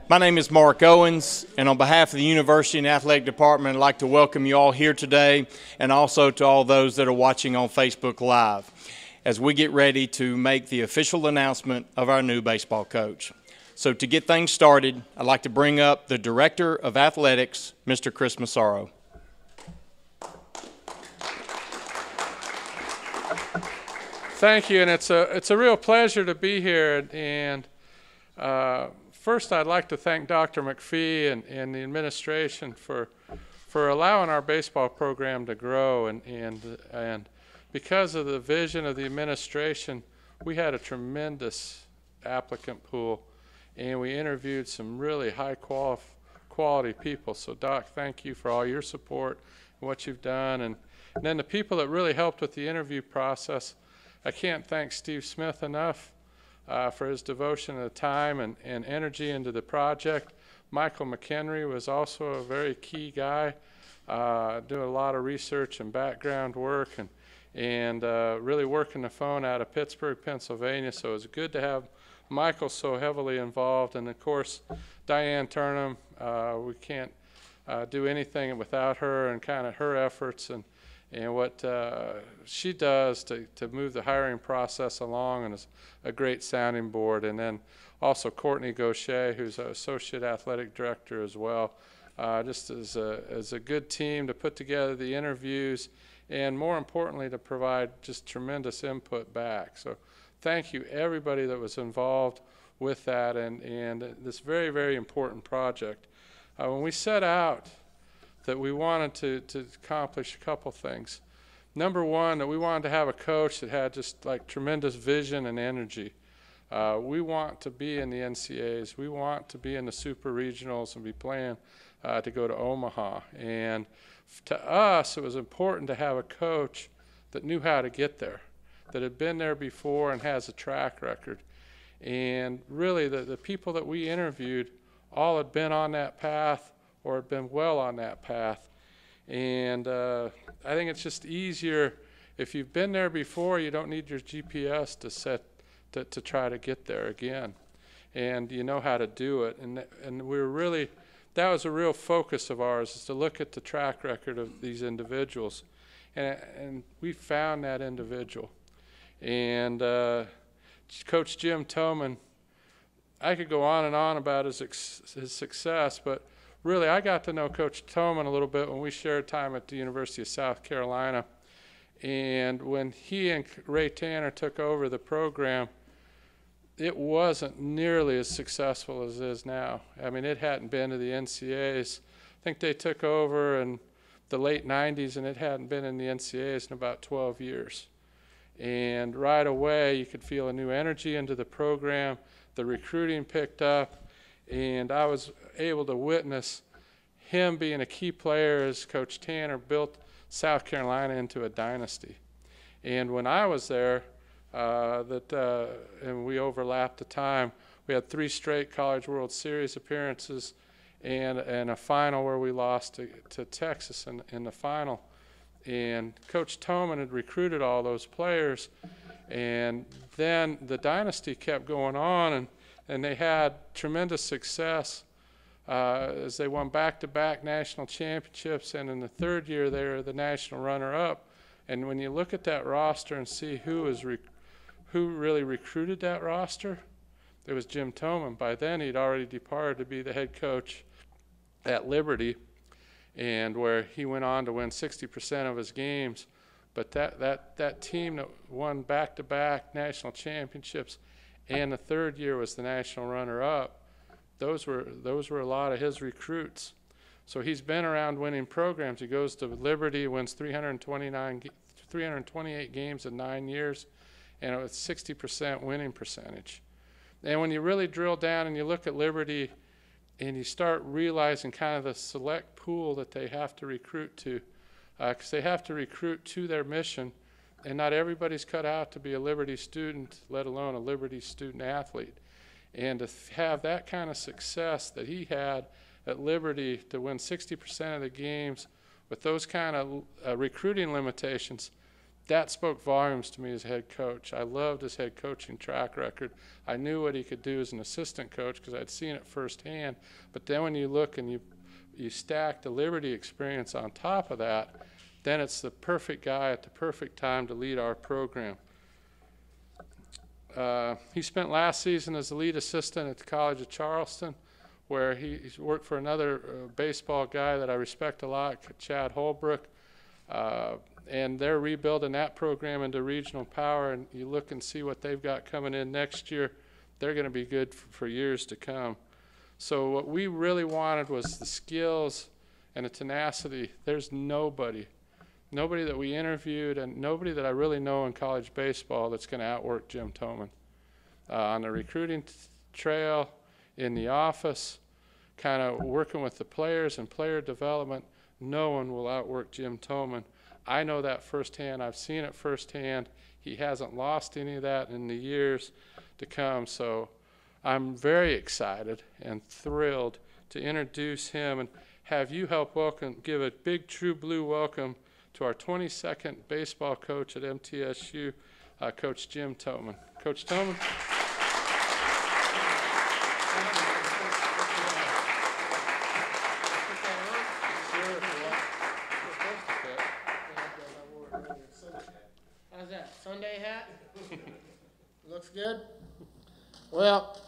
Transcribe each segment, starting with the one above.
My name is Mark Owens, and on behalf of the University and Athletic Department, I'd like to welcome you all here today, and also to all those that are watching on Facebook Live, as we get ready to make the official announcement of our new baseball coach. So to get things started, I'd like to bring up the Director of Athletics, Mr. Chris Massaro. Thank you, and it's a real pleasure to be here. And first, I'd like to thank Dr. McPhee and the administration for allowing our baseball program to grow. And because of the vision of the administration, we had a tremendous applicant pool, and we interviewed some really high quality people. So, Doc, thank you for all your support and what you've done. And then the people that really helped with the interview process, I can't thank Steve Smith enough for his devotion of time and energy into the project. Michael McHenry was also a very key guy, doing a lot of research and background work and really working the phone out of Pittsburgh, Pennsylvania. So it was good to have Michael so heavily involved. And of course, Diane Turnham, we can't do anything without her and kind of her efforts and what she does to move the hiring process along, and is a great sounding board. And then also Courtney Gaucher, who's an Associate Athletic Director as well, just as a good team to put together the interviews and, more importantly, to provide just tremendous input back. So thank you, everybody that was involved with that and this very, very important project. When we set out that we wanted to accomplish a couple things. Number one, that we wanted to have a coach that had just like tremendous vision and energy. We want to be in the NCAAs. We want to be in the super regionals and be playing to go to Omaha. And to us, it was important to have a coach that knew how to get there, that had been there before and has a track record. And really, the people that we interviewed all had been on that path or had been well on that path. And I think it's just easier if you've been there before. You don't need your GPS to try to get there again, and you know how to do it. And we're really, that was a real focus of ours, is to look at the track record of these individuals, and we found that individual. And Coach Jim Toman, I could go on and on about his success, but really, I got to know Coach Toman a little bit when we shared time at the University of South Carolina. And when he and Ray Tanner took over the program, it wasn't nearly as successful as it is now. I mean, it hadn't been to the NCAAs. I think they took over in the late 90s, and it hadn't been in the NCAAs in about 12 years. And right away, you could feel a new energy into the program. The recruiting picked up. And I was able to witness him being a key player as Coach Tanner built South Carolina into a dynasty. And when I was there, and we overlapped the time, we had 3 straight College World Series appearances and a final where we lost to Texas in the final. And Coach Toman had recruited all those players, and then the dynasty kept going on, and they had tremendous success as they won back-to-back national championships, and in the third year they were the national runner-up. And when you look at that roster and see who really recruited that roster, it was Jim Toman. By then he'd already departed to be the head coach at Liberty, and where he went on to win 60% of his games. But that team that won back-to-back national championships, and the third year was the national runner-up, those were a lot of his recruits. So he's been around winning programs. He goes to Liberty, wins 328 games in 9 years, and it was 60% winning percentage. And when you really drill down and you look at Liberty and you start realizing kind of the select pool that they have to recruit to, because they have to recruit to their mission, and not everybody's cut out to be a Liberty student, let alone a Liberty student athlete. And to have that kind of success that he had at Liberty, to win 60% of the games with those kind of recruiting limitations, that spoke volumes to me as head coach. I loved his head coaching track record. I knew what he could do as an assistant coach because I'd seen it firsthand. But then when you look and you stack the Liberty experience on top of that, then it's the perfect guy at the perfect time to lead our program. He spent last season as the lead assistant at the College of Charleston, where he's worked for another baseball guy that I respect a lot, Chad Holbrook. And they're rebuilding that program into regional power, and you look and see what they've got coming in next year. They're going to be good for years to come. So what we really wanted was the skills and the tenacity. There's nobody that we interviewed and nobody that I really know in college baseball that's going to outwork Jim Toman. On the recruiting trail, in the office, kind of working with the players and player development, no one will outwork Jim Toman. I know that firsthand. I've seen it firsthand. He hasn't lost any of that in the years to come. So I'm very excited and thrilled to introduce him and have you help give a big True Blue welcome to our 22nd baseball coach at MTSU, Coach Jim Toman. Coach Toman. How's that, Sunday hat? Looks good? Well,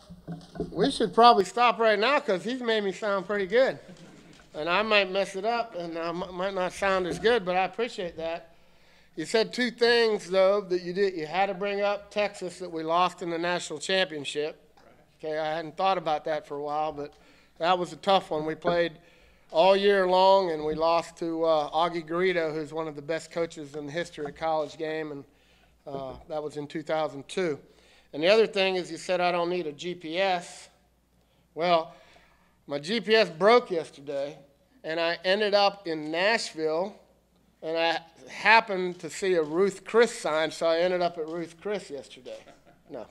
we should probably stop right now because he's made me sound pretty good. And I might mess it up and I might not sound as good, but I appreciate that. You said two things, though, that you did. You had to bring up Texas, that we lost in the national championship. Okay, I hadn't thought about that for a while, but that was a tough one. We played all year long, and we lost to Augie Garrido, who's one of the best coaches in the history of college game, and that was in 2002. And the other thing is you said I don't need a GPS. Well, my GPS broke yesterday, and I ended up in Nashville, and I happened to see a Ruth Chris sign, so I ended up at Ruth Chris yesterday. No.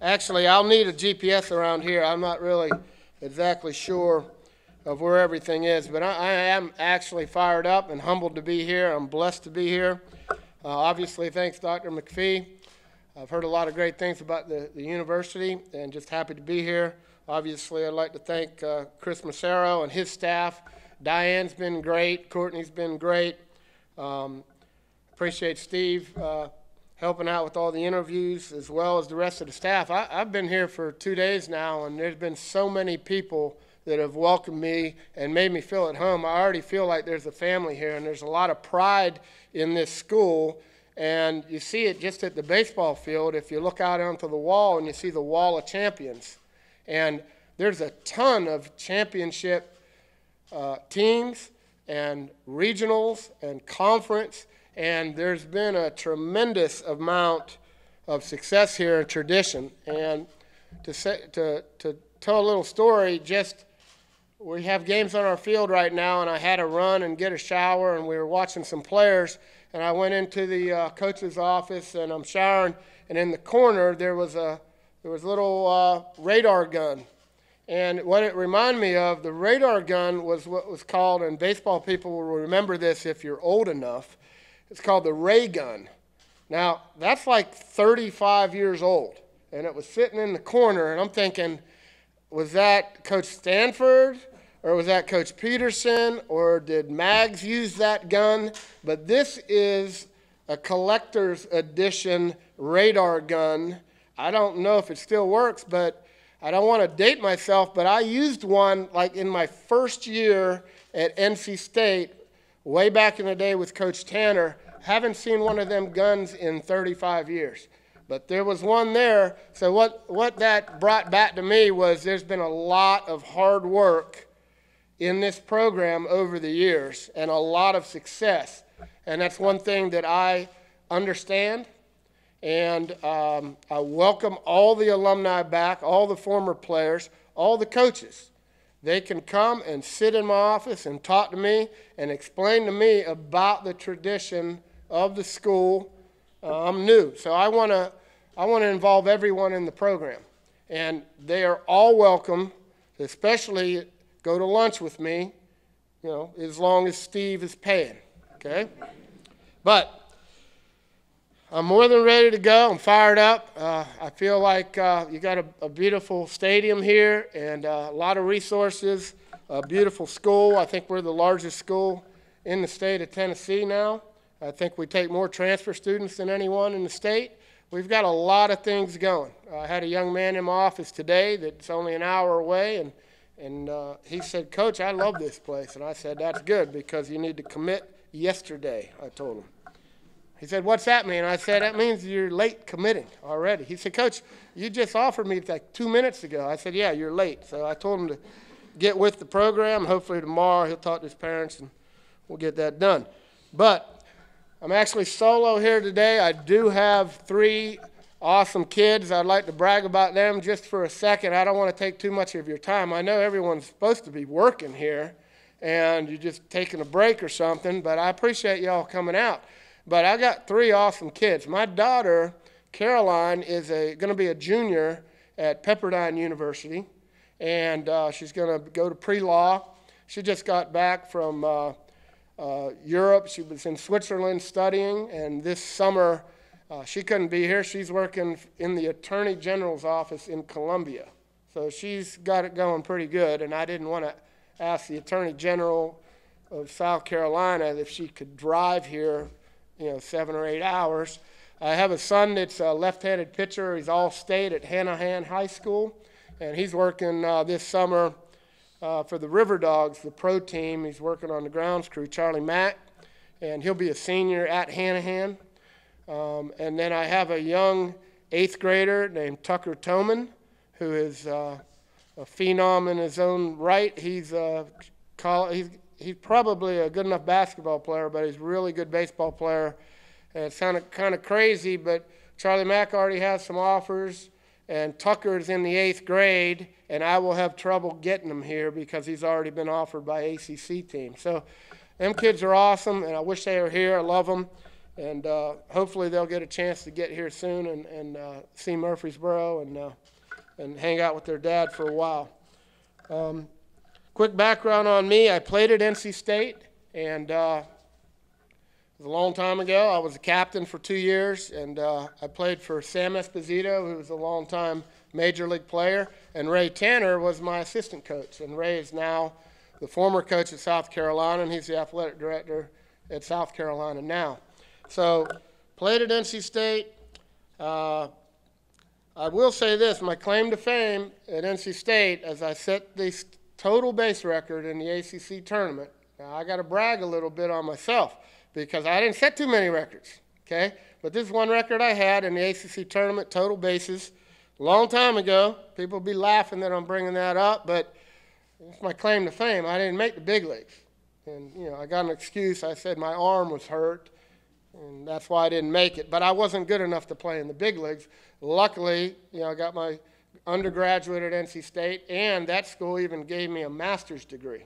Actually, I'll need a GPS around here. I'm not really exactly sure of where everything is, but I am actually fired up and humbled to be here. I'm blessed to be here. Obviously, thanks Dr. McPhee. I've heard a lot of great things about the university and just happy to be here. Obviously, I'd like to thank Chris Massaro and his staff. Diane's been great. Courtney's been great. Appreciate Steve helping out with all the interviews as well as the rest of the staff. I've been here for 2 days now, and there's been so many people that have welcomed me and made me feel at home. I already feel like there's a family here, and there's a lot of pride in this school. And you see it just at the baseball field. If you look out onto the wall and you see the wall of champions, and there's a ton of championship teams and regionals and conference, and there's been a tremendous amount of success here and tradition. And to tell a little story, we have games on our field right now, and I had to run and get a shower, and we were watching some players, and I went into the coach's office, and I'm showering, and in the corner there was a little radar gun. And what it reminded me of, the radar gun was what was called, and baseball people will remember this if you're old enough, it's called the ray gun. Now, that's like 35 years old, and it was sitting in the corner, and I'm thinking, was that Coach Stanford, or was that Coach Peterson, or did Mags use that gun? But this is a collector's edition radar gun. I don't know if it still works, but I don't want to date myself, but I used one like in my first year at NC State, way back in the day with Coach Tanner. Haven't seen one of them guns in 35 years. But there was one there. So what that brought back to me was there's been a lot of hard work in this program over the years and a lot of success. And that's one thing that I understand. And I welcome all the alumni back, all the former players, all the coaches. They can come and sit in my office and talk to me and explain to me about the tradition of the school. I'm new, so I want to involve everyone in the program. And they are all welcome, especially go to lunch with me, as long as Steve is paying, okay? But I'm more than ready to go. I'm fired up. I feel like you got a beautiful stadium here and a lot of resources, a beautiful school. I think we're the largest school in the state of Tennessee now. I think we take more transfer students than anyone in the state. We've got a lot of things going. I had a young man in my office today that's only an hour away, and he said, "Coach, I love this place." And I said, "That's good because you need to commit yesterday," I told him. He said, "What's that mean?" I said, "That means you're late committing already." He said, "Coach, you just offered me like 2 minutes ago." I said, "Yeah, you're late." So I told him to get with the program. Hopefully tomorrow he'll talk to his parents and we'll get that done. But I'm actually solo here today. I do have 3 awesome kids. I'd like to brag about them just for a second. I don't want to take too much of your time. I know everyone's supposed to be working here and you're just taking a break or something, but I appreciate y'all coming out. But I got 3 awesome kids. My daughter, Caroline, is going to be a junior at Pepperdine University, and she's going to go to pre-law. She just got back from Europe. She was in Switzerland studying, and this summer she couldn't be here. She's working in the Attorney General's office in Columbia. So she's got it going pretty good, and I didn't want to ask the Attorney General of South Carolina if she could drive here 7 or 8 hours. I have a son that's a left-handed pitcher. He's all-state at Hanahan High School, and he's working this summer for the River Dogs, the pro team. He's working on the grounds crew, Charlie Mack, and he'll be a senior at Hanahan. And then I have a young 8th grader named Tucker Toman, who is a phenom in his own right. He's probably a good enough basketball player, but he's a really good baseball player. And it sounded kind of crazy, but Charlie Mack already has some offers, and Tucker's in the 8th grade, and I will have trouble getting him here because he's already been offered by ACC teams. So them kids are awesome, and I wish they were here. I love them, and hopefully they'll get a chance to get here soon and see Murfreesboro and hang out with their dad for a while. Quick background on me. I played at NC State, and it was a long time ago. I was a captain for 2 years, and I played for Sam Esposito, who was a long-time major league player, and Ray Tanner was my assistant coach. And Ray is now the former coach at South Carolina, and he's the athletic director at South Carolina now. So played at NC State. I will say this, my claim to fame at NC State, as I set the total base record in the ACC tournament. Now, I got to brag a little bit on myself because I didn't set too many records, okay? But this is one record I had in the ACC tournament, total bases, a long time ago. People will be laughing that I'm bringing that up, but it's my claim to fame. I didn't make the big leagues. And, I got an excuse. I said my arm was hurt, and that's why I didn't make it. But I wasn't good enough to play in the big leagues. Luckily, I got my undergraduate at NC State, and that school even gave me a master's degree.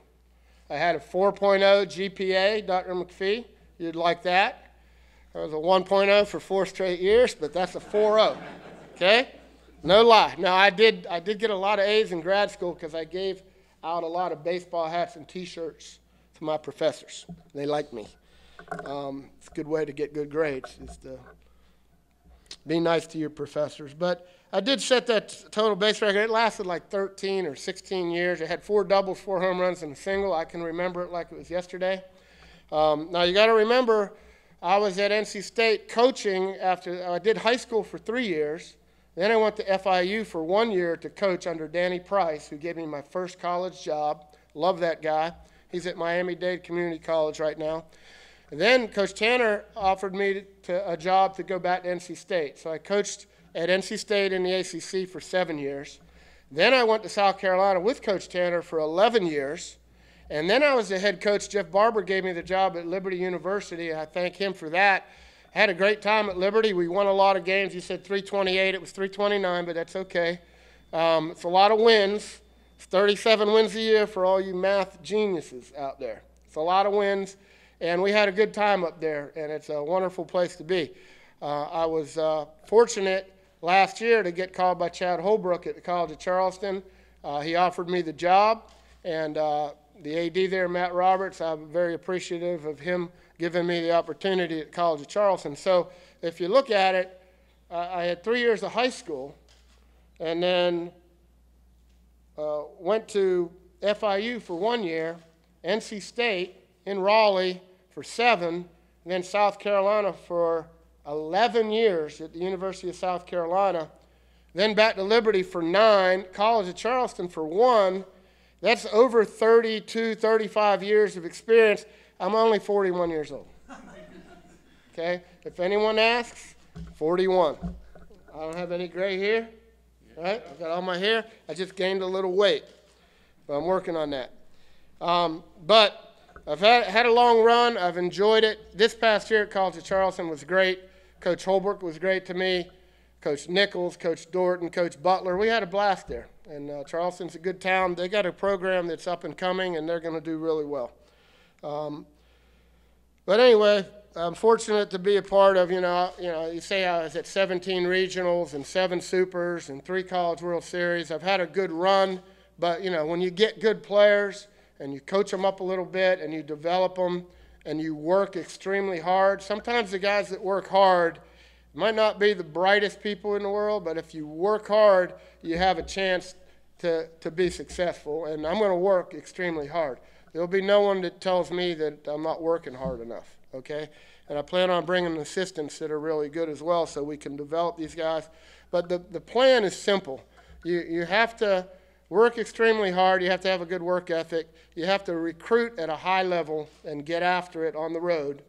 I had a 4.0 GPA, Dr. McPhee. You'd like that. I was a 1.0 for 4 straight years, but that's a 4.0, okay? No lie. Now, I did get a lot of A's in grad school because I gave out a lot of baseball hats and T-shirts to my professors. They liked me. It's a good way to get good grades, is to be nice to your professors. But I did set that total base record. It lasted like 13 or 16 years. It had 4 doubles, 4 home runs, and a single. I can remember it like it was yesterday. Now, you got to remember, I was at NC State coaching after I did high school for 3 years. Then I went to FIU for 1 year to coach under Danny Price, who gave me my first college job. Love that guy. He's at Miami-Dade Community College right now. And then Coach Tanner offered me a job to go back to NC State. So I coached at NC State in the ACC for 7 years. Then I went to South Carolina with Coach Tanner for 11 years. And then I was the head coach. Jeff Barber gave me the job at Liberty University. I thank him for that. I had a great time at Liberty. We won a lot of games. He said 328. It was 329, but that's okay. It's a lot of wins. It's 37 wins a year for all you math geniuses out there. It's a lot of wins. And we had a good time up there, and it's a wonderful place to be. I was fortunate last year to get called by Chad Holbrook at the College of Charleston. He offered me the job, and the AD there, Matt Roberts, I'm very appreciative of him giving me the opportunity at the College of Charleston. So if you look at it, I had 3 years of high school, and then went to FIU for 1 year, NC State in Raleigh for 7, and then South Carolina for 11 years at the University of South Carolina, then back to Liberty for 9, College of Charleston for 1. That's over 32, 35 years of experience. I'm only 41 years old. Okay? If anyone asks, 41. I don't have any gray hair, right? I've got all my hair. I just gained a little weight, but I'm working on that. But I've had a long run. I've enjoyed it. This past year at College of Charleston was great. Coach Holbrook was great to me. Coach Nichols, Coach Dorton, Coach Butler. We had a blast there. And Charleston's a good town. They got a program that's up and coming, and they're going to do really well. But anyway, I'm fortunate to be a part of, you say I was at 17 regionals and 7 supers and 3 College World Series. I've had a good run, but, when you get good players and you coach them up a little bit and you develop them and you work extremely hard, sometimes the guys that work hard might not be the brightest people in the world, but if you work hard, you have a chance to be successful, and I'm going to work extremely hard. There'll be no one that tells me that I'm not working hard enough, okay? And I plan on bringing assistants that are really good as well so we can develop these guys. But the plan is simple. You have to work extremely hard. You have to have a good work ethic. You have to recruit at a high level and get after it on the road.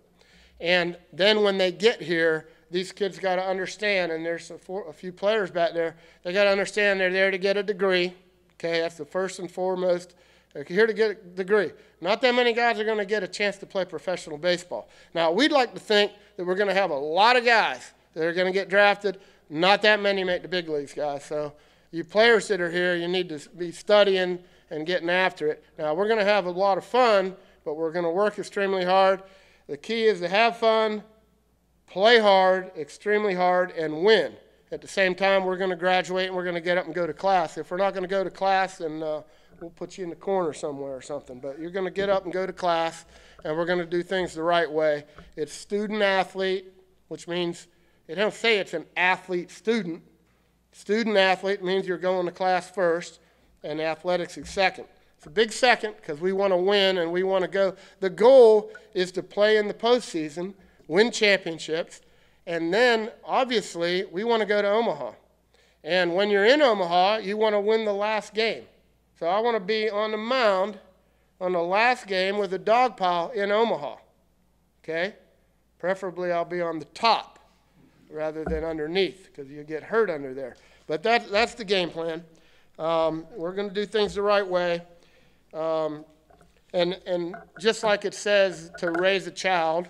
And then when they get here, these kids got to understand, and there's a few players back there, they got to understand they're there to get a degree. Okay, that's the first and foremost. They're here to get a degree. Not that many guys are going to get a chance to play professional baseball. Now, we'd like to think that we're going to have a lot of guys that are going to get drafted. Not that many make the big leagues, guys. So you players that are here, you need to be studying and getting after it. Now, we're going to have a lot of fun, but we're going to work extremely hard. The key is to have fun, play hard, extremely hard, and win. At the same time, we're going to graduate and we're going to get up and go to class. If we're not going to go to class, then we'll put you in the corner somewhere or something. But you're going to get up and go to class, and we're going to do things the right way. It's student-athlete, which means they don't say it's an athlete-student. Student-athlete means you're going to class first, and athletics is second. It's a big second because we want to win and we want to go. The goal is to play in the postseason, win championships, and then, obviously, we want to go to Omaha. And when you're in Omaha, you want to win the last game. So I want to be on the mound on the last game with a dog pile in Omaha, okay? Preferably I'll be on the top rather than underneath because you get hurt under there. But that's the game plan. We're going to do things the right way. And just like it says to raise a child,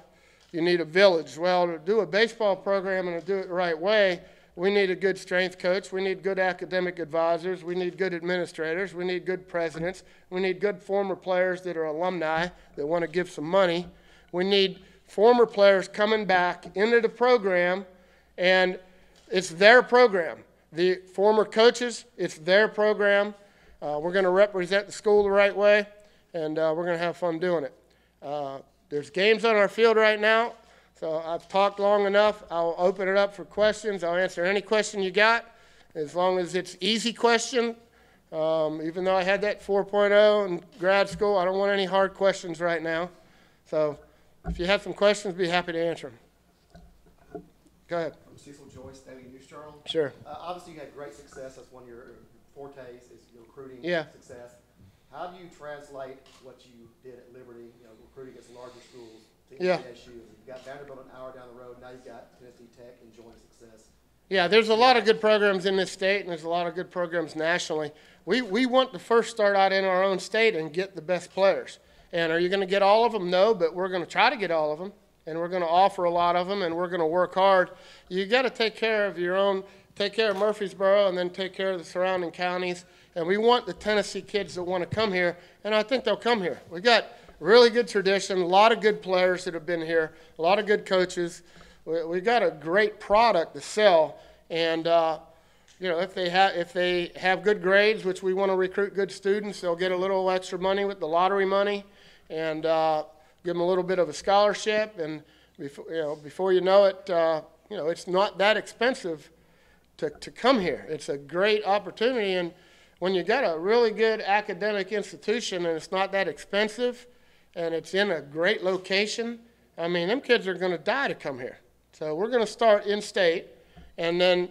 you need a village. Well, to do a baseball program and to do it the right way, we need a good strength coach. We need good academic advisors. We need good administrators. We need good presidents. We need good former players that are alumni that want to give some money. We need former players coming back into the program, and it's their program. The former coaches, it's their program. We're going to represent the school the right way, and we're going to have fun doing it. There's games on our field right now, so I've talked long enough. I'll open it up for questions. I'll answer any question you got, as long as it's easy question. Even though I had that 4.0 in grad school, I don't want any hard questions right now. So if you have some questions, be happy to answer them. Go ahead. I'm Cecil Joyce, Daily News Journal. Sure. Obviously, you had great success. That's one of your fortes is your recruiting success. How do you translate what you did at Liberty, recruiting against larger schools, to NCSU? You've got Vanderbilt an hour down the road. Now you've got Tennessee Tech enjoying success. Yeah, there's a lot of good programs in this state, and there's a lot of good programs nationally. We want to first start out in our own state and get the best players. And are you going to get all of them? No, but we're going to try to get all of them, and we're going to offer a lot of them, and we're going to work hard. You got to take care of your own, take care of Murfreesboro, and then take care of the surrounding counties. And we want the Tennessee kids that want to come here, and I think they'll come here. We got really good tradition, a lot of good players that have been here, a lot of good coaches. We got a great product to sell, and if they have good grades, which we want to recruit good students, they'll get a little extra money with the lottery money, and give them a little bit of a scholarship. And before you know it, it's not that expensive to come here. It's a great opportunity, and when you got a really good academic institution and it's not that expensive and it's in a great location, I mean, them kids are going to die to come here. So we're going to start in-state, and then,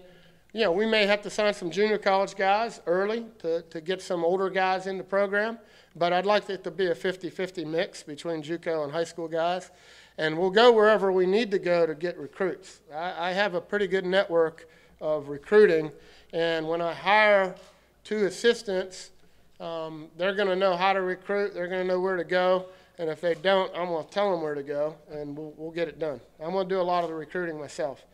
we may have to sign some junior college guys early to get some older guys in the program, but I'd like it to be a 50-50 mix between JUCO and high school guys, and we'll go wherever we need to go to get recruits. I have a pretty good network of recruiting, and when I hire 2 assistants, they're going to know how to recruit, they're going to know where to go, and if they don't, I'm going to tell them where to go, and we'll get it done. I'm going to do a lot of the recruiting myself.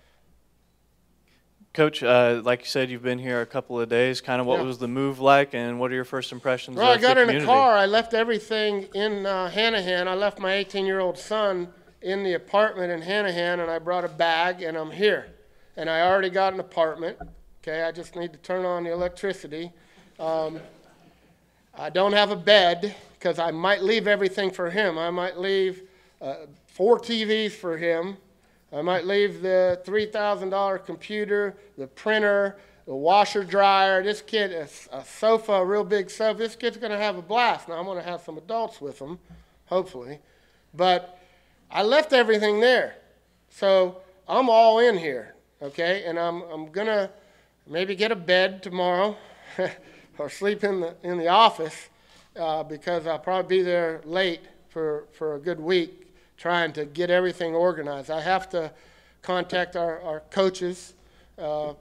Coach, like you said, you've been here a couple of days. Kind of what was the move like, and what are your first impressions Well, of I got the in community? a car. I left everything in Hanahan. I left my 18-year-old son in the apartment in Hanahan, and I brought a bag, and I'm here. And I already got an apartment. Okay, I just need to turn on the electricity. I don't have a bed because I might leave everything for him. I might leave 4 TVs for him. I might leave the $3,000 computer, the printer, the washer dryer. This kid, a sofa, a real big sofa. This kid's going to have a blast. Now I'm going to have some adults with him, hopefully. But I left everything there. So I'm all in here, okay? And I'm going to maybe get a bed tomorrow or sleep in the office because I'll probably be there late for a good week trying to get everything organized. I have to contact our coaches. I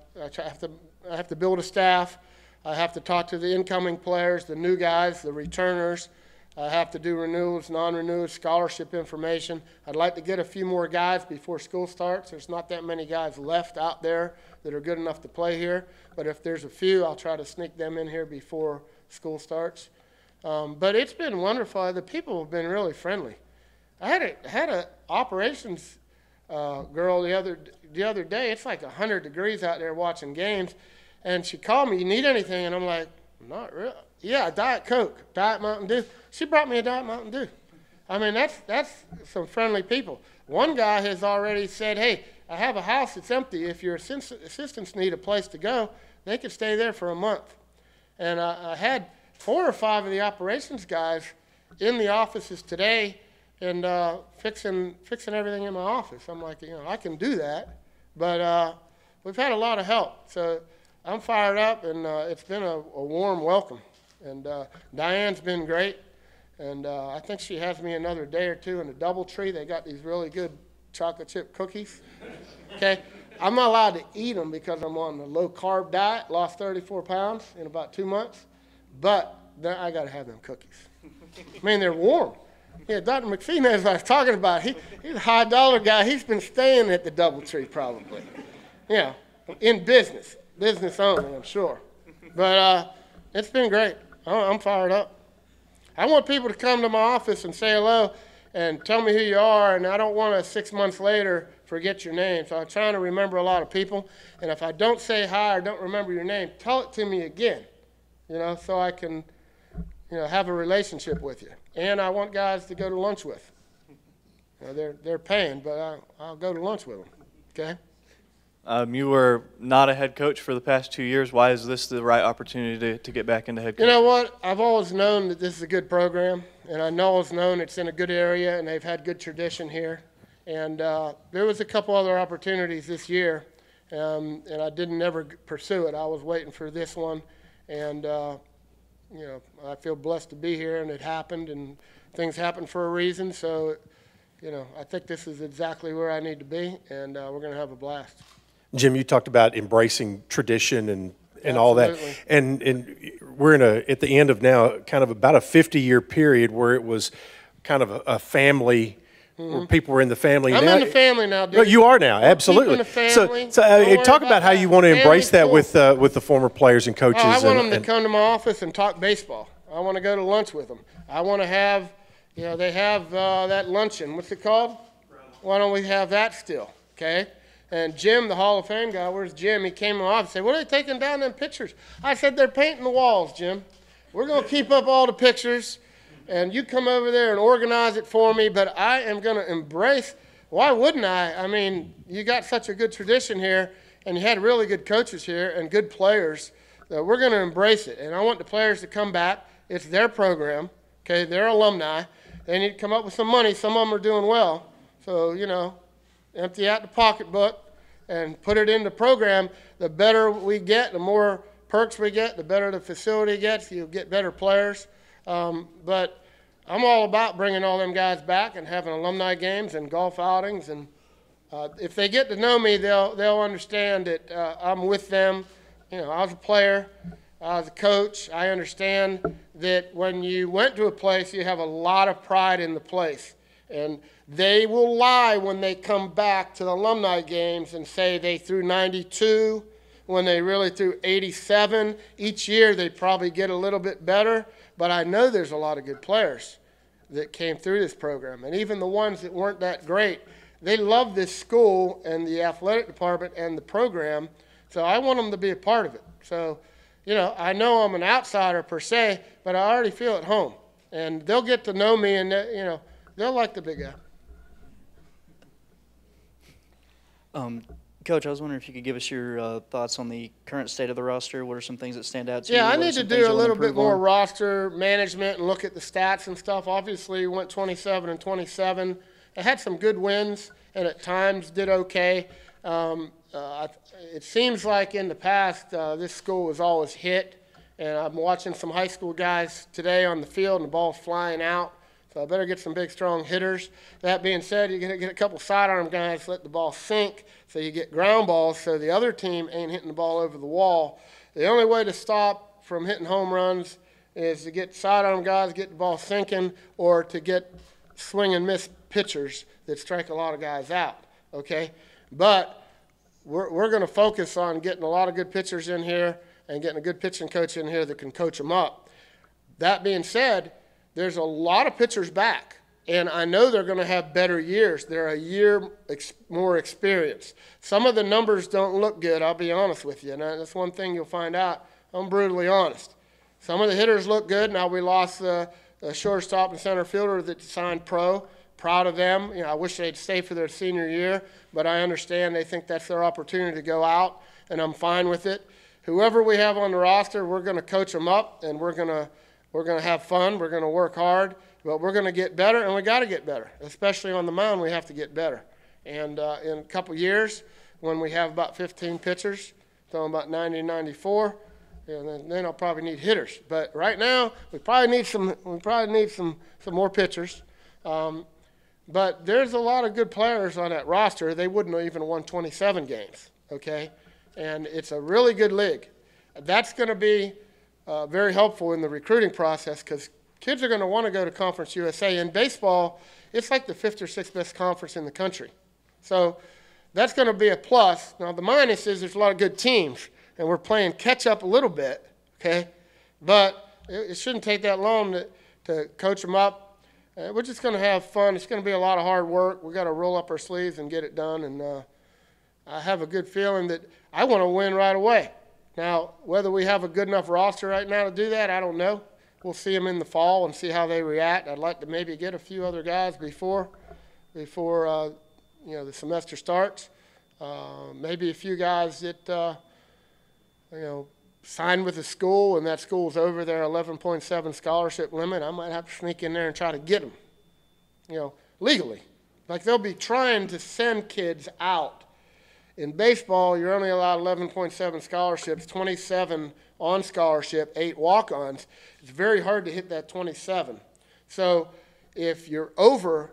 have to build a staff. I have to talk to the incoming players, the new guys, the returners. I have to do renewals, non-renewals, scholarship information. I'd like to get a few more guys before school starts. There's not that many guys left out there that are good enough to play here. But if there's a few, I'll try to sneak them in here before school starts. But it's been wonderful. The people have been really friendly. I had a operations girl the other day. It's like 100 degrees out there watching games, and she called me, "You need anything?" And I'm like, "Not really." "Yeah, Diet Coke, Diet Mountain Dew." She brought me a Diet Mountain Dew. I mean, that's some friendly people. One guy has already said, "Hey, I have a house that's empty. If your assistants need a place to go, they could stay there for a month." And I had 4 or 5 of the operations guys in the offices today and fixing everything in my office. I'm like, I can do that. But we've had a lot of help. So I'm fired up, and it's been a warm welcome. And Diane's been great. And I think she has me another day or 2 in the DoubleTree. They got these really good chocolate chip cookies. Okay, I'm not allowed to eat them because I'm on a low-carb diet, lost 34 pounds in about 2 months. But I got to have them cookies. I mean, they're warm. Yeah, Dr. McPhee knows what I was talking about. He's a high-dollar guy. He's been staying at the DoubleTree probably. In business only, I'm sure. But it's been great. I'm fired up. I want people to come to my office and say hello and tell me who you are, and I don't want to 6 months later forget your name. So I'm trying to remember a lot of people, and if I don't say hi or don't remember your name, tell it to me again, so I can, have a relationship with you. And I want guys to go to lunch with. They're paying, but I'll go to lunch with them, okay? You were not a head coach for the past 2 years. Why is this the right opportunity to get back into head coaching? You know what? I've always known that this is a good program, and I've always known it's in a good area, and they've had good tradition here. And there was a couple other opportunities this year, and I didn't ever pursue it. I was waiting for this one, and I feel blessed to be here, and it happened, and things happen for a reason. So, I think this is exactly where I need to be, and we're going to have a blast. Jim, you talked about embracing tradition and all that, and we're at the end of now kind of about a 50-year period where it was kind of a family. Where people were in the family. I'm now. in the family now, dude. No, you are now, absolutely. The family. So talk about how you want to embrace that with the former players and coaches. I want them to come to my office and talk baseball. I want to go to lunch with them. I want to have, they have that luncheon. What's it called? Why don't we have that still, okay? And Jim, the Hall of Fame guy, where's Jim? He came in my office and said, "What are they taking down them pictures?" I said, "They're painting the walls, Jim. We're going to keep up all the pictures. And you come over there and organize it for me, but I am going to embrace why wouldn't I? I mean, you got such a good tradition here, and you had really good coaches here and good players. That we're going to embrace it. And I want the players to come back. It's their program, okay? They're alumni. They need to come up with some money. Some of them are doing well. So, you know, empty out the pocketbook and put it in the program. The better we get, the more perks we get, the better the facility gets. You'll get better players. But I'm all about bringing all them guys back and having alumni games and golf outings. And if they get to know me, they'll understand that I'm with them. You know, I was a player, I was a coach. I understand that when you went to a place, you have a lot of pride in the place. And they will lie when they come back to the alumni games and say they threw 92 when they really threw 87. Each year they probably get a little bit better, but I know there's a lot of good players that came through this program. And even the ones that weren't that great, they love this school and the athletic department and the program. So I want them to be a part of it. So, you know I'm an outsider per se, but I already feel at home. And they'll get to know me, and, you know, they'll like the big guy. Coach, I was wondering if you could give us your thoughts on the current state of the roster. What are some things that stand out to you? Yeah, I What are need to some things do a you wanna little bit improve more on? roster management and look at the stats and stuff. Obviously, we went 27 and 27. I had some good wins, and at times did okay. It seems like in the past, this school was always hit, and I'm watching some high school guys today on the field, and the ball's flying out. So I better get some big, strong hitters. That being said, you're going to get a couple sidearm guys, let the ball sink, so you get ground balls so the other team ain't hitting the ball over the wall. The only way to stop from hitting home runs is to get sidearm guys, get the ball sinking, or to get swing and miss pitchers that strike a lot of guys out, okay? But we're going to focus on getting a lot of good pitchers in here and getting a good pitching coach in here that can coach them up. That being said, there's a lot of pitchers back, and I know they're going to have better years. They're a year more experienced. Some of the numbers don't look good, I'll be honest with you, and that's one thing you'll find out. I'm brutally honest. Some of the hitters look good. Now we lost the shortstop and center fielder that signed pro. Proud of them. You know, I wish they'd stay for their senior year, but I understand they think that's their opportunity to go out, and I'm fine with it. Whoever we have on the roster, we're going to coach them up, and we're going to have fun. We're going to work hard, but we're going to get better, and we got to get better. Especially on the mound, we have to get better. And in a couple years, when we have about 15 pitchers, throwing about 90, 94, and then I'll probably need hitters. But right now, we probably need some more pitchers. But there's a lot of good players on that roster. They wouldn't have even won 27 games, okay? And it's a really good league. That's going to be very helpful in the recruiting process because kids are going to want to go to Conference USA. In baseball, it's like the 5th or 6th best conference in the country. So that's going to be a plus. Now, the minus is there's a lot of good teams, and we're playing catch up a little bit, okay? But it shouldn't take that long to coach them up. We're just going to have fun. It's going to be a lot of hard work. We've got to roll up our sleeves and get it done. And I have a good feeling that I want to win right away. Now, whether we have a good enough roster right now to do that, I don't know. We'll see them in the fall and see how they react. I'd like to maybe get a few other guys before the semester starts. Maybe a few guys that, signed with a school and that school's over their 11.7 scholarship limit. I might have to sneak in there and try to get them, legally. Like they'll be trying to send kids out. In baseball, you're only allowed 11.7 scholarships, 27 on scholarship, 8 walk-ons. It's very hard to hit that 27. So if you're over,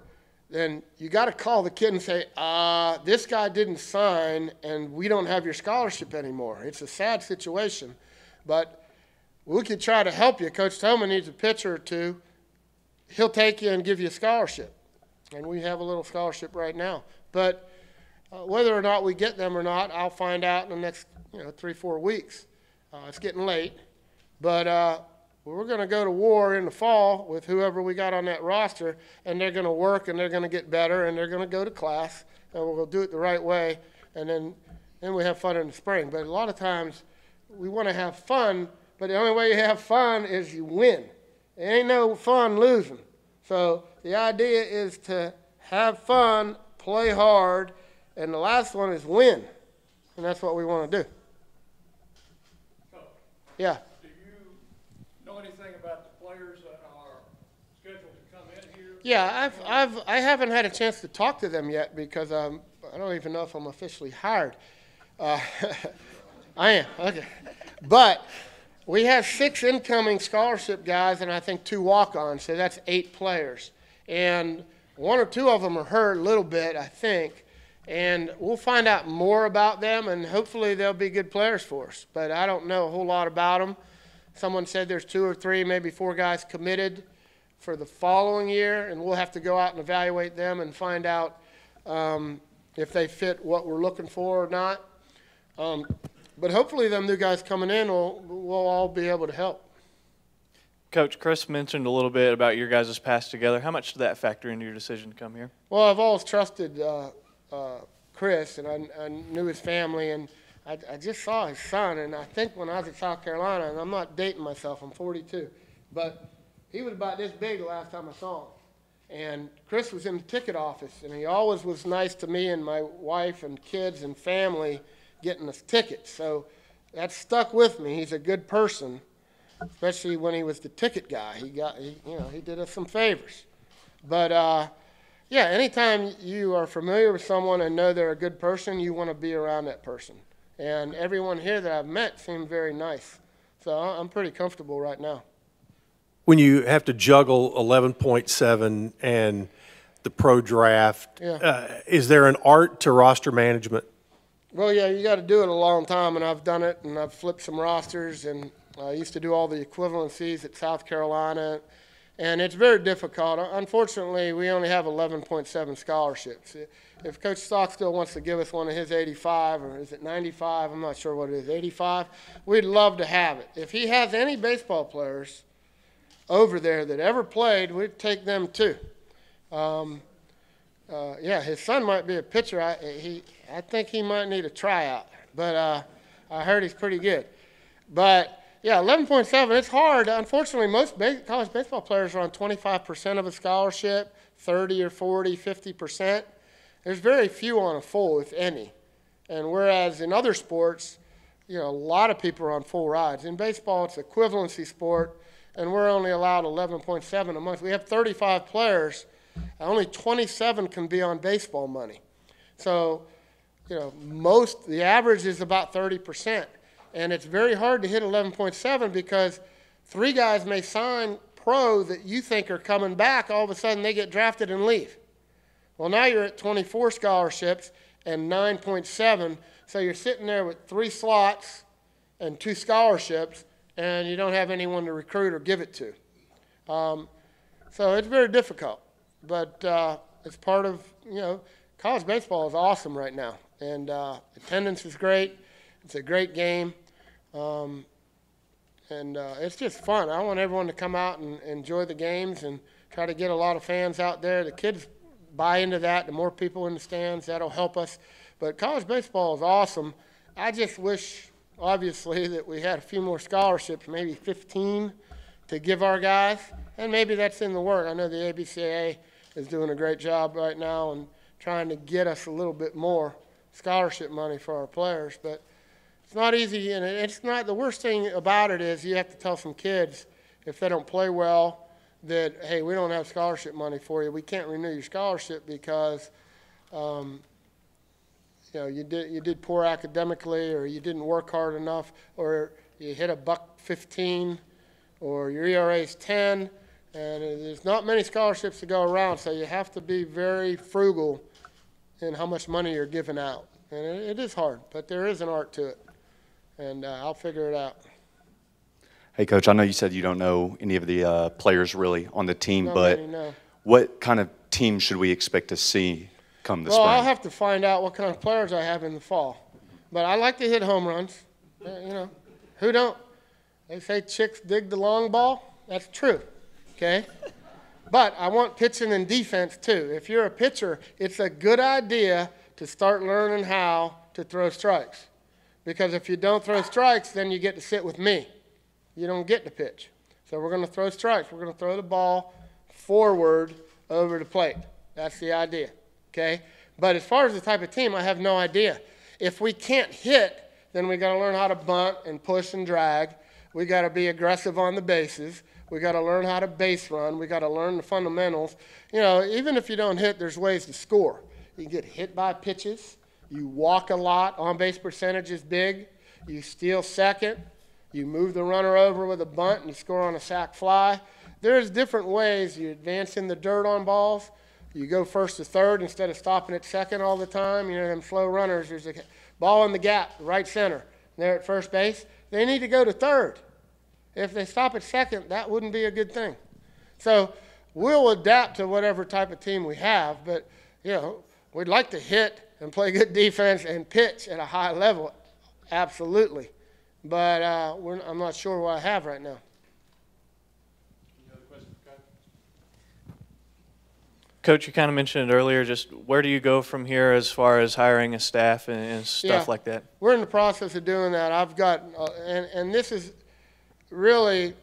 then you got to call the kid and say, this guy didn't sign and we don't have your scholarship anymore. It's a sad situation, but we could try to help you. Coach Toman needs a pitcher or two. He'll take you and give you a scholarship. And we have a little scholarship right now. But whether or not we get them or not, I'll find out in the next 3-4 weeks. It's getting late. But we're going to go to war in the fall with whoever we got on that roster, and they're going to work, and they're going to get better, and they're going to go to class, and we'll do it the right way, and then we have fun in the spring. But a lot of times we want to have fun, but the only way you have fun is you win. There ain't no fun losing. So the idea is to have fun play hard, and the last one is win. And that's what we want to do. Coach, yeah. Do you know anything about the players that are scheduled to come in here? Yeah, I haven't had a chance to talk to them yet because I don't even know if I'm officially hired. I am, okay. But we have 6 incoming scholarship guys and I think 2 walk-ons, so that's 8 players. And 1 or 2 of them are hurt a little bit, I think. And we'll find out more about them, and hopefully they'll be good players for us. But I don't know a whole lot about them. Someone said there's 2 or 3, maybe 4 guys committed for the following year, and we'll have to go out and evaluate them and find out if they fit what we're looking for or not. But hopefully them new guys coming in will all be able to help. Coach, Chris mentioned a little bit about your guys' pass together. How much did that factor into your decision to come here? Well, I've always trusted Chris, and I knew his family, and I just saw his son, and I think when I was at South Carolina, and I'm not dating myself, I'm 42, but he was about this big the last time I saw him. And Chris was in the ticket office, and he always was nice to me and my wife and kids and family getting us tickets. So that stuck with me. He's a good person, especially when he was the ticket guy. He did us some favors. But yeah, anytime you are familiar with someone and know they're a good person, you want to be around that person. And everyone here that I've met seemed very nice. So I'm pretty comfortable right now. When you have to juggle 11.7 and the pro draft, is there an art to roster management? Well, yeah, you got to do it a long time, and I've done it, and I've flipped some rosters, and I used to do all the equivalencies at South Carolina, and it's very difficult. Unfortunately, we only have 11.7 scholarships. If Coach Stockstill wants to give us one of his 85, or is it 95? I'm not sure what it is, 85, we'd love to have it. If he has any baseball players over there that ever played, we'd take them too. Yeah, his son might be a pitcher. I think he might need a tryout, but I heard he's pretty good. But yeah, 11.7, it's hard. Unfortunately, most college baseball players are on 25% of a scholarship, 30 or 40, 50%. There's very few on a full, if any. And whereas in other sports, a lot of people are on full rides. In baseball, it's an equivalency sport, and we're only allowed 11.7 a month. We have 35 players. Only 27 can be on baseball money. So, the average is about 30%. And it's very hard to hit 11.7 because 3 guys may sign pro that you think are coming back. All of a sudden, they get drafted and leave. Well, now you're at 24 scholarships and 9.7. So you're sitting there with 3 slots and 2 scholarships, and you don't have anyone to recruit or give it to. So it's very difficult. But it's part of, college baseball is awesome right now. And attendance is great. It's a great game. And it's just fun. I want everyone to come out and enjoy the games and try to get a lot of fans out there. The kids buy into that. The more people in the stands, that'll help us. But college baseball is awesome. I just wish, obviously, that we had a few more scholarships, maybe 15 to give our guys. And maybe that's in the work. I know the ABCA is doing a great job right now and trying to get us a little bit more scholarship money for our players. But it's not easy, and it's not, the worst thing about it is you have to tell some kids if they don't play well that, hey, we don't have scholarship money for you. We can't renew your scholarship because you did poor academically, or you didn't work hard enough, or you hit a $1.15, or your ERA is 10. And there's not many scholarships to go around, so you have to be very frugal in how much money you're giving out. And it is hard, but there is an art to it, and I'll figure it out. Hey, Coach, I know you said you don't know any of the players really on the team, Not but many, no. What kind of team should we expect to see come the Well, spring? I'll have to find out what kind of players I have in the fall. But I like to hit home runs. Who don't? They say chicks dig the long ball. That's true. Okay? But I want pitching and defense too. If you're a pitcher, it's a good idea to start learning how to throw strikes. Because if you don't throw strikes, then you get to sit with me. You don't get to pitch. So we're going to throw strikes. We're going to throw the ball forward over the plate. That's the idea. Okay? But as far as the type of team, I have no idea. If we can't hit, then we got to learn how to bunt and push and drag. We got to be aggressive on the bases. We got to learn how to base run. We got to learn the fundamentals. You know, even if you don't hit, there's ways to score. You get hit by pitches. You walk a lot. On-base percentage is big. You steal second. You move the runner over with a bunt and you score on a sac fly. There's different ways. You advance in the dirt on balls. You go first to third instead of stopping at second all the time. You know, them slow runners, there's a ball in the gap, right center. They're at first base. They need to go to third. If they stop at second, that wouldn't be a good thing. So we'll adapt to whatever type of team we have, but, you know, we'd like to hit and play good defense and pitch at a high level, absolutely. But I'm not sure what I have right now. Coach, you kind of mentioned it earlier, just where do you go from here as far as hiring a staff and stuff like that? We're in the process of doing that. I've got, and this is really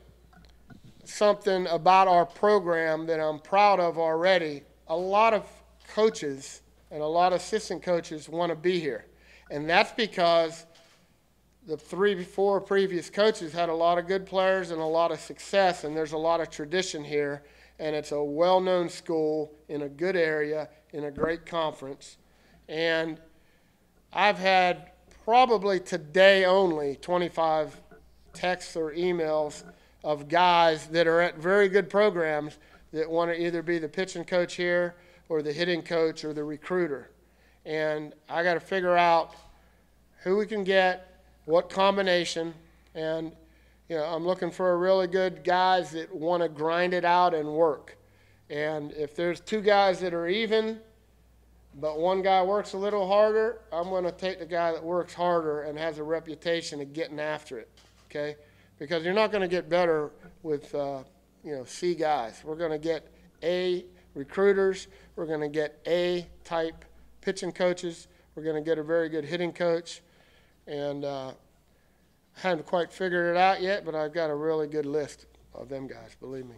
something about our program that I'm proud of already. A lot of coaches and a lot of assistant coaches want to be here. And that's because the 3-4 previous coaches had a lot of good players and a lot of success, and there's a lot of tradition here. And it's a well-known school in a good area, in a great conference. And I've had probably today only 25 texts or emails of guys that are at very good programs that want to either be the pitching coach here or the hitting coach or the recruiter. And I got to figure out who we can get, what combination, and you know, I'm looking for really good guys that want to grind it out and work. And if there's two guys that are even, but one guy works a little harder, I'm going to take the guy that works harder and has a reputation of getting after it, okay? Because you're not going to get better with, C guys. We're going to get A recruiters. We're going to get A-type pitching coaches. We're going to get a very good hitting coach. And haven't quite figured it out yet, but I've got a really good list of them guys, believe me.